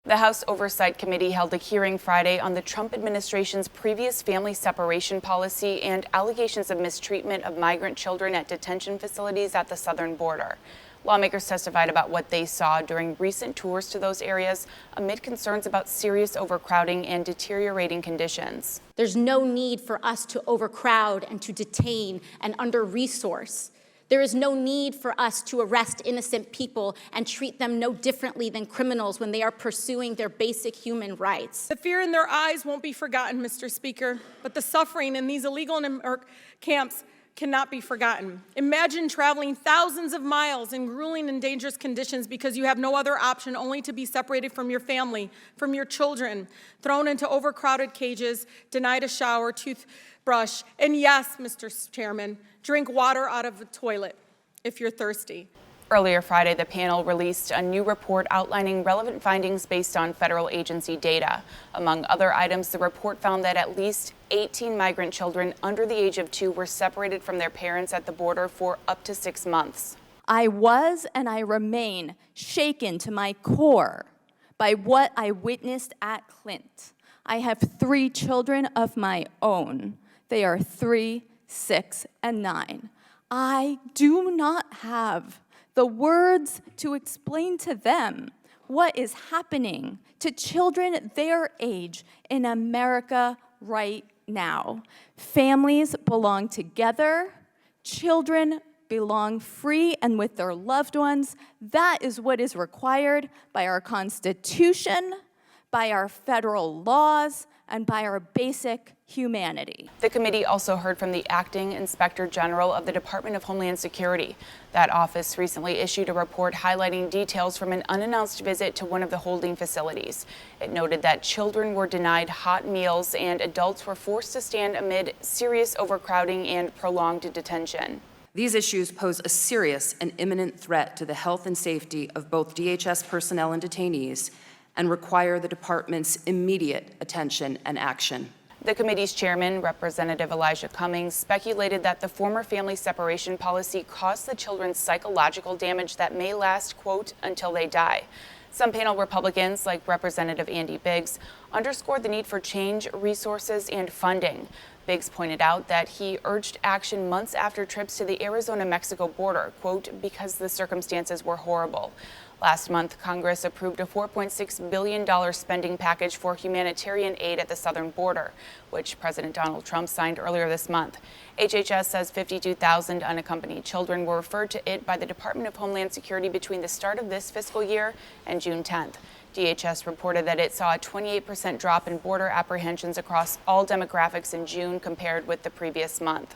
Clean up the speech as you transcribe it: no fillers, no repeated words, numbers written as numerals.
The House Oversight Committee held a hearing Friday on the Trump administration's previous family separation policy and allegations of mistreatment of migrant children at detention facilities at the southern border. Lawmakers testified about what they saw during recent tours to those areas amid concerns about serious overcrowding and deteriorating conditions. There's no need for us to overcrowd and to detain and under-resource. There is no need for us to arrest innocent people and treat them no differently than criminals when they are pursuing their basic human rights. The fear in their eyes won't be forgotten, Mr. Speaker, but the suffering in these illegal camps cannot be forgotten. Imagine traveling thousands of miles in grueling and dangerous conditions because you have no other option only to be separated from your family, from your children, thrown into overcrowded cages, denied a shower, toothbrush, and yes, Mr. Chairman, drink water out of a toilet if you're thirsty. Earlier Friday, the panel released a new report outlining relevant findings based on federal agency data. Among other items, the report found that at least 18 migrant children under the age of 2 were separated from their parents at the border for up to 6 months. I was and I remain shaken to my core by what I witnessed at Clint. I have 3 children of my own. They are 3, 6, and 9. I do not have the words to explain to them what is happening to children their age in America right now. Families belong together. Children belong free and with their loved ones. That is what is required by our Constitution, by our federal laws, and by our basic humanity. The committee also heard from the Acting Inspector General of the Department of Homeland Security. That office recently issued a report highlighting details from an unannounced visit to one of the holding facilities. It noted that children were denied hot meals and adults were forced to stand amid serious overcrowding and prolonged detention. These issues pose a serious and imminent threat to the health and safety of both DHS personnel and detainees and require the department's immediate attention and action. The committee's chairman, Representative Elijah Cummings, speculated that the former family separation policy caused the children psychological damage that may last, quote, until they die. Some panel Republicans, like Representative Andy Biggs, underscored the need for change, resources, and funding. Biggs pointed out that he urged action months after trips to the Arizona-Mexico border, quote, because the circumstances were horrible. Last month, Congress approved a $4.6 billion spending package for humanitarian aid at the southern border, which President Donald Trump signed earlier this month. HHS says 52,000 unaccompanied children were referred to it by the Department of Homeland Security between the start of this fiscal year and June 10th. DHS reported that it saw a 28% drop in border apprehensions across all demographics in June compared with the previous month.